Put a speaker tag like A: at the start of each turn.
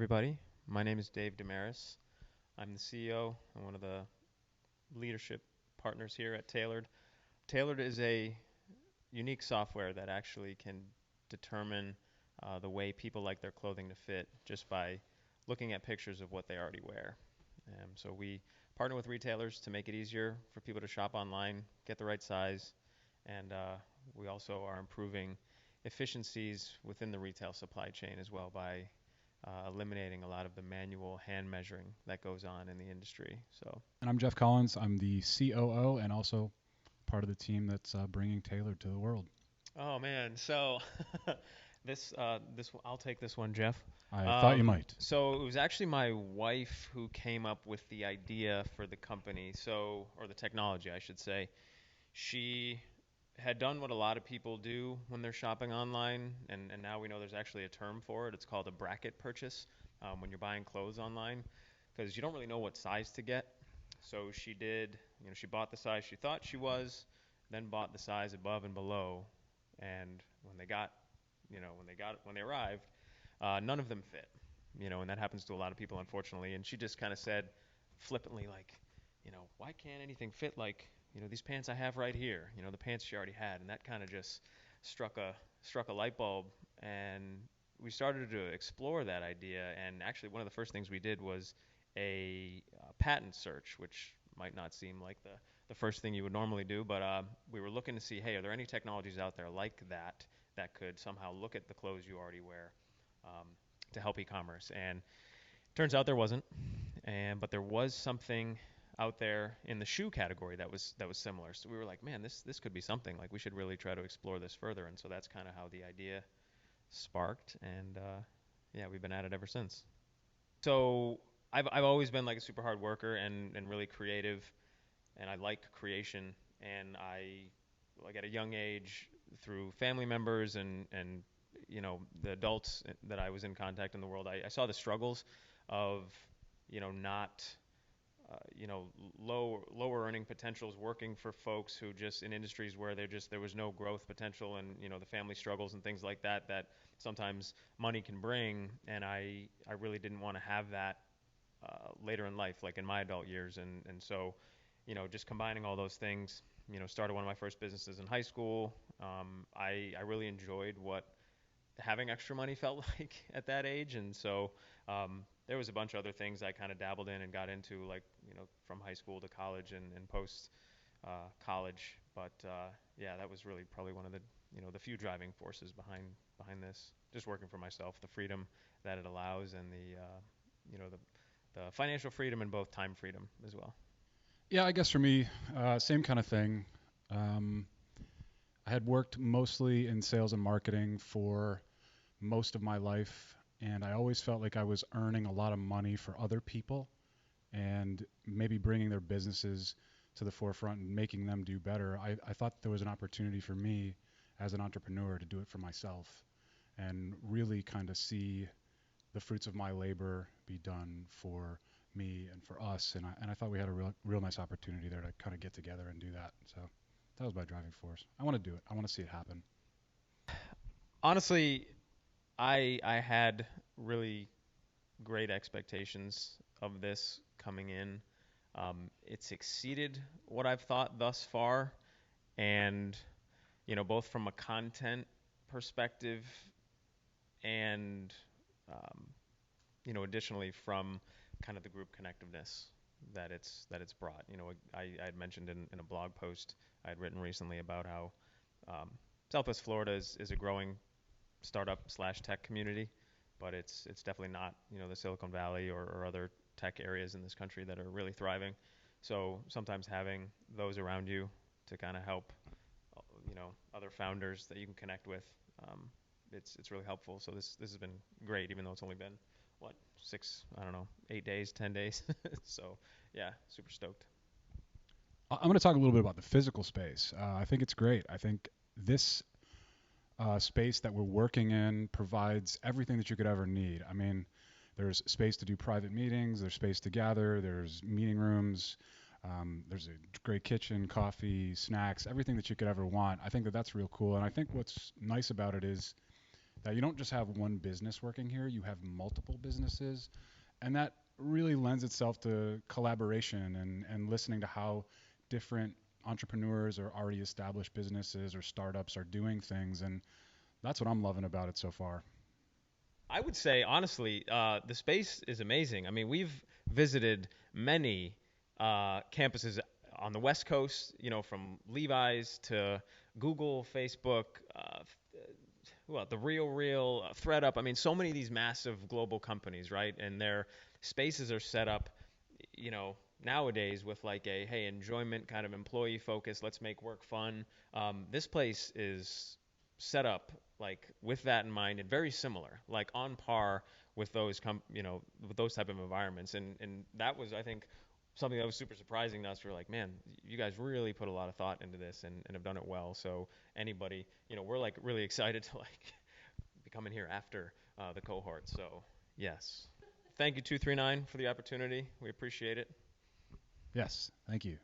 A: everybody. My name is Dave Damaris. I'm the CEO and one of the leadership partners here at Tailored. Tailored is a unique software that actually can determine the way people like their clothing to fit just by looking at pictures of what they already wear. So we partner with retailers to make it easier for people to shop online, get the right size, and we also are improving efficiencies within the retail supply chain as well by eliminating a lot of the manual hand measuring that goes on in the industry. So,
B: And I'm Jeff Collins. I'm the COO and also part of the team that's bringing Taylor to the world.
A: oh man, so this I'll take this one, Jeff.
B: I thought you might.
A: So it was actually my wife who came up with the idea for the company, or the technology, I should say. She had done what a lot of people do when they're shopping online, and now we know there's actually a term for it. It's called a bracket purchase when you're buying clothes online, because you don't really know what size to get. So she did, she bought the size she thought she was, then bought the size above and below, and when they arrived, none of them fit, and that happens to a lot of people, unfortunately. And she just kind of said flippantly, like, why can't anything fit like, these pants I have right here, the pants she already had. And that kind of just struck a light bulb. And we started to explore that idea. And actually, one of the first things we did was a patent search, which might not seem like the first thing you would normally do, but we were looking to see, hey, are there any technologies out there like that that could somehow look at the clothes you already wear um, to help e-commerce? And turns out there wasn't, but there was something out there in the shoe category that was similar. So we were like, man, this could be something. Like we should really try to explore this further. And so that's kind of how the idea sparked, and yeah, we've been at it ever since. So I've always been like a super hard worker and really creative, and I like creation. And like at a young age, through family members and the adults that I was in contact in the world, I saw the struggles of not lower earning potentials working for folks who just in industries where there was no growth potential, and the family struggles and things like that sometimes money can bring. And I really didn't want to have that later in life, like in my adult years. And so just combining all those things, started one of my first businesses in high school. I really enjoyed what having extra money felt like at that age. And so there was a bunch of other things I kind of dabbled in and got into, like from high school to college and post college. But yeah, that was really probably one of the few driving forces behind this. Just working for myself, the freedom that it allows, and the financial freedom and both time freedom as well.
B: Yeah, I guess for me, same kind of thing. Um, I had worked mostly in sales and marketing for most of my life, and I always felt like I was earning a lot of money for other people and maybe bringing their businesses to the forefront and making them do better. I thought there was an opportunity for me as an entrepreneur to do it for myself and really kind of see the fruits of my labor be done for me and for us. And I thought we had a real nice opportunity there to kind of get together and do that. So that was my driving force. I want to do it. I want to see it happen.
A: Honestly, I had really great expectations of this coming in. It's exceeded what I've thought thus far, and both from a content perspective and um, additionally from kind of the group connectiveness that it's brought. I had mentioned in a blog post I had written recently about how um, Southwest Florida is a growing startup slash tech community, but it's definitely not the Silicon Valley or other tech areas in this country that are really thriving. So sometimes having those around you to kind of help other founders that you can connect with, um, it's really helpful. So this has been great, even though it's only been what, 8 days, 10 days. So yeah, super stoked.
B: I'm going to talk a little bit about the physical space. I think it's great. I think this space that we're working in provides everything that you could ever need. I mean, there's space to do private meetings, there's space to gather, there's meeting rooms, there's a great kitchen, coffee, snacks, everything that you could ever want. I think that that's real cool. And I think what's nice about it is that you don't just have one business working here, you have multiple businesses. And that really lends itself to collaboration and listening to how different entrepreneurs or already established businesses or startups are doing things. And that's what I'm loving about it so far.
A: I would say, honestly, the space is amazing. I mean, we've visited many campuses on the West Coast, from Levi's to Google, Facebook, the Real, ThreadUp. I mean, so many of these massive global companies, right? And their spaces are set up, nowadays with like a, hey, enjoyment kind of employee focus. Let's make work fun. This place is set up like with that in mind and very similar, like on par with with those type of environments. And that was, I think, something that was super surprising to us. We're like, man, you guys really put a lot of thought into this and have done it well. So anybody, we're like really excited to like be coming here after the cohort. So yes, thank you 239 for the opportunity. We appreciate it.
B: Yes, thank you.